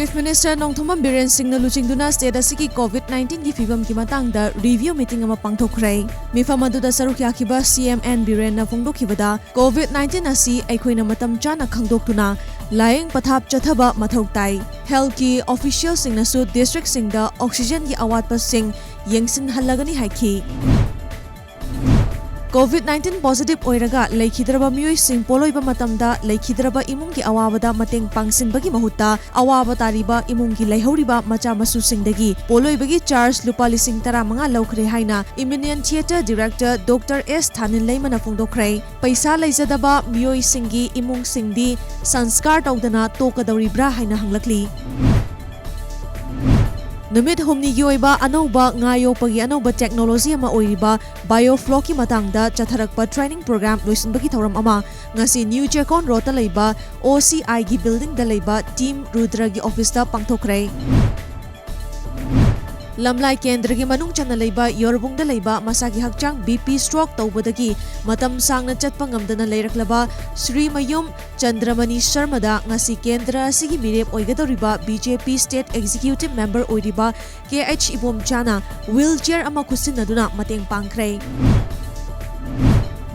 Chief Minister Nongthombam Biren Singhna luchingduna state asigi COVID-19 gi fibam ki matangda review meeting ama pangthokkhre. Mifam aduda saruk yakiba CMN Biren na phongdokhibada COVID-19 asi aikhoina matam chana khangdoktuna layeng pathap chathaba mathau tai. Health ki official singna su district singda oxygen gi awatpa sing yengsin hallagani haiki. COVID-19 positive oiraga leikidraba miyoi sing poloiba matamda leikidraba imungi awabada mateng pangsinbagi mahutta awaba tariba imungi leihoriba macha masu singdagi poloibagi charge lupa lising tara manga laukhre haina Iminian Theatre Director Dr. S. Thanin Leimana phongdokhre. Paisa leijadaba miyoi singi imung singdi sanskar tawdana tokadawribra haina hanglakli. Numit humni gi oiba anauba ngayo pagi anauba technology ama oiriba bioflow ki matangda chatharakpa training program loisinbagi thoram ama ngasi New Chekon Road ta leiba OCI gi building da leiba team Rudra gi office da pangthokre. Lamlai Kendra gi manung chana leiba Yorbung da leiba masagi hakchang BP stroke tawbadagi matam sangna chatpa ngamdana leiraklaba Sri Mayum Chandramani Sharma da ngasi Kendra asigi mirep oigadoriba BJP State Executive Member oiriba KH Ibom Chana wheelchair ama khusinaduna mateng pangkhre.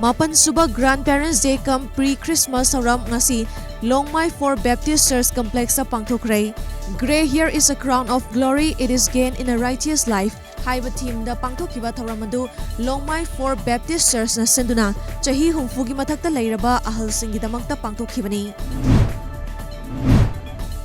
Mapan suba Grandparents Day kam pre-Christmas sauram ngasi Longmai 4 Baptist Church Complex sa pangthokre. Gray hair is a crown of glory, it is gained in a righteous life. Haiba team da pangthokiba thoramadu Longmai 4 Baptist Church na senduna chahi humfugi mathakta leiraba ahal singi damakta pangthokibani.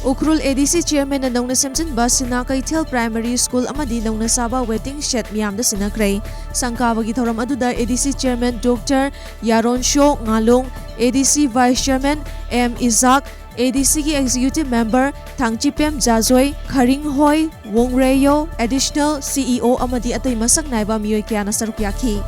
Ukrul ADC Chairman na nauna Samson Bas Sina Kaithel Primary School amadi nauna saba waiting shed miyam da sinakray. Sangkabagi thoram aduda ADC Chairman Dr. Yaron Sho Ngalong, ADC Vice Chairman M. Isaac, ADC ki Executive Member Thangchipem Jajoy, Kharing Hoy, Wong Reyo, Additional CEO amadi atay masak naiba miyoy kaya na saruk yaki.